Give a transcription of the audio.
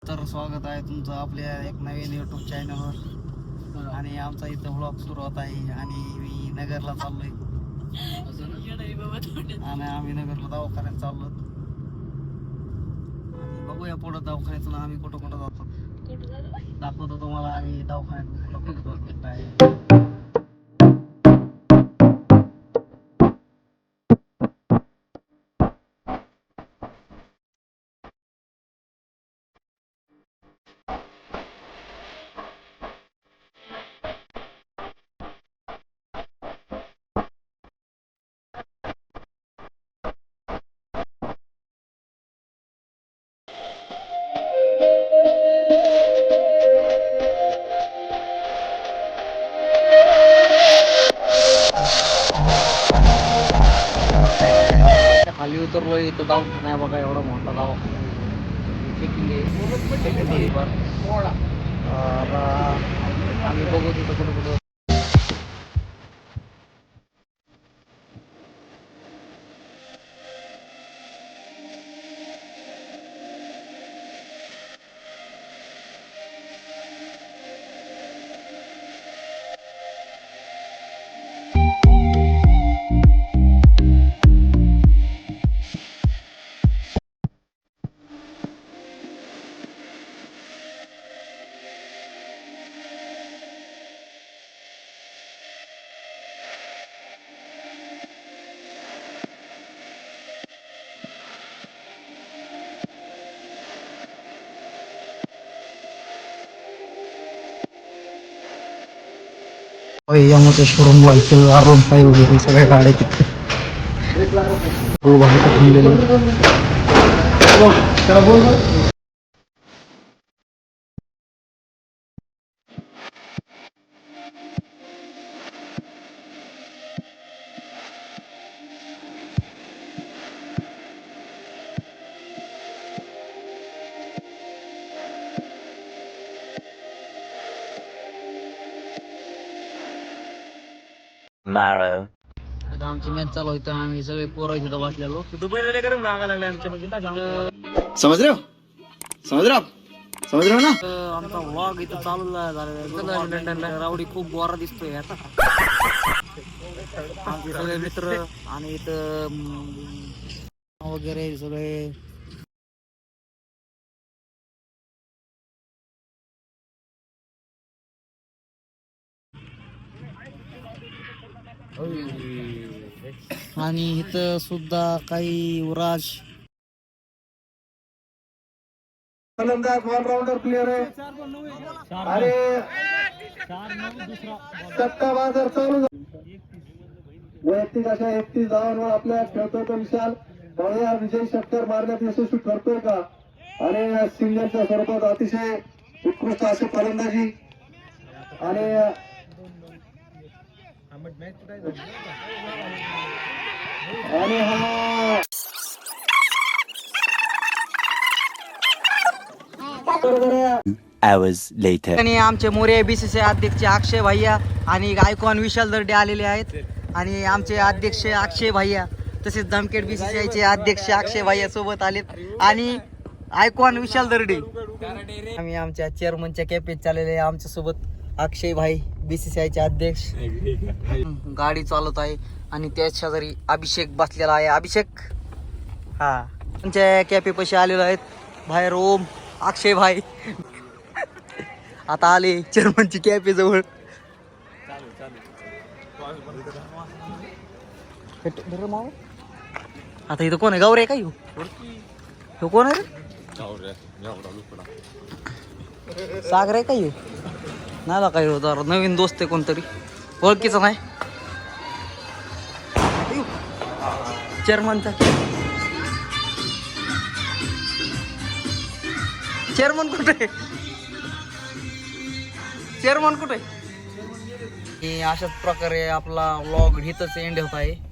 तर स्वागत आहे तुमचं आपल्या एक नवीन यूट्यूब चॅनलवर. आणि आमचा इथं व्लॉग सुरू होत आहे आणि मी नगरला चाललोय आणि आम्ही नगरला दवाखान्यात चाललो. आणि बघूया पुढं दवाखान्यातून आम्ही कुठं कुठं जातो, दाखवतो तुम्हाला आम्ही दवाखान्यात कुठं कुठं आहे. खाली उतरलो, इथं दवाखाना आहे बघा, एवढा मोठा दवाखाना. चेकिंग आहे. आता आम्ही बघू तिथं कुठं कुठं. यामध्ये शोरूम व्हायचं आरोन पाय वगैरे सगळ्या गाड्या तिथे आता आमची मॅच चालू होती, आम्ही सगळे पोरं इथं बसलेलो. समझ रहे हो ना. आमचा व्लॉग इथं चालू झालेला. रावडी खूप गोरा दिसतोय आता. आमचे सगळे मित्र आणि इथं वगैरे सगळे. आणि इथं सुद्धा काही युवराज ऑलराउंडर प्लेयर आहे आणि सत्ता बाजार चालू. वैयक्तिक अशा 31 धावांवर आपल्या खेळतोय तो विशाल या विजय षटकार मारण्यात यशस्वी ठरतोय का. आणि सिंगलच्या स्वरूपात अतिशय उत्कृष्ट अशी फलंदाजी. आणि हा hours later. आणि आमचे मोरे बीसीसी अध्यक्ष अक्षय भैया आणि गायकवान विशाल दर्डे आलेले आहेत. आणि आमचे अध्यक्ष अक्षय भैया तसेच जामखेड बीसीसीआयचे अध्यक्ष अक्षय भैया सोबत आलेत आणि आयकॉन विशाल दर्डे. आम्ही आमच्या चेअरमनच्या कॅपेत चाललेले आहे. आमच्या सोबत अक्षय भाई बीसीसीआयचे अध्यक्ष गाडी चालवत आहे. आणि त्या शेजारी अभिषेक बसलेला आहे. अभिषेक हा आमच्या कॅपे पैसे आलेले आहेत. बाहेर ओम अक्षय भाई आता आले चेअरमनची कॅपे जवळ. आता इथं कोण आहे? गौरे का ह्यो कोण आहे रे? सागर आहे का ह्यो? नाही काय होता नवीन दोस्त आहे कोणतरी, ओळखीचा नाही. चेअरमनचा चेअरमन कुठे? चेअरमन कुठे? अशाच प्रकारे आपला व्लॉग इथंच एंड होत आहे.